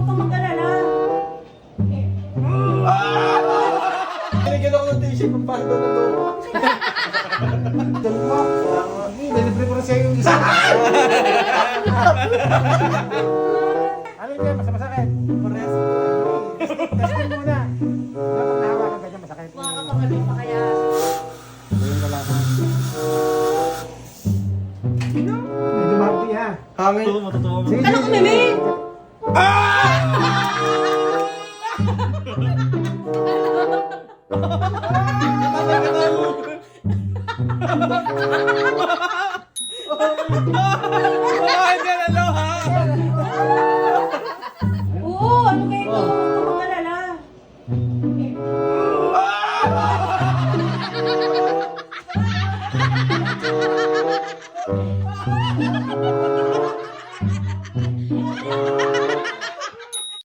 kang mag-alala. Binigyan ako ng t-shirt ng pasto na to. Dali mo. Nilibre ko na siya yung isa. Ano yun? Masakit? Pares. Testing muna. Dapat nahawakan ka dyan, masakit. Makakapagaling pa kaya. Ayun wala na. Medyo mati ha. Hangin. Matutuwa mo. Sige, Ano sige. kumimi?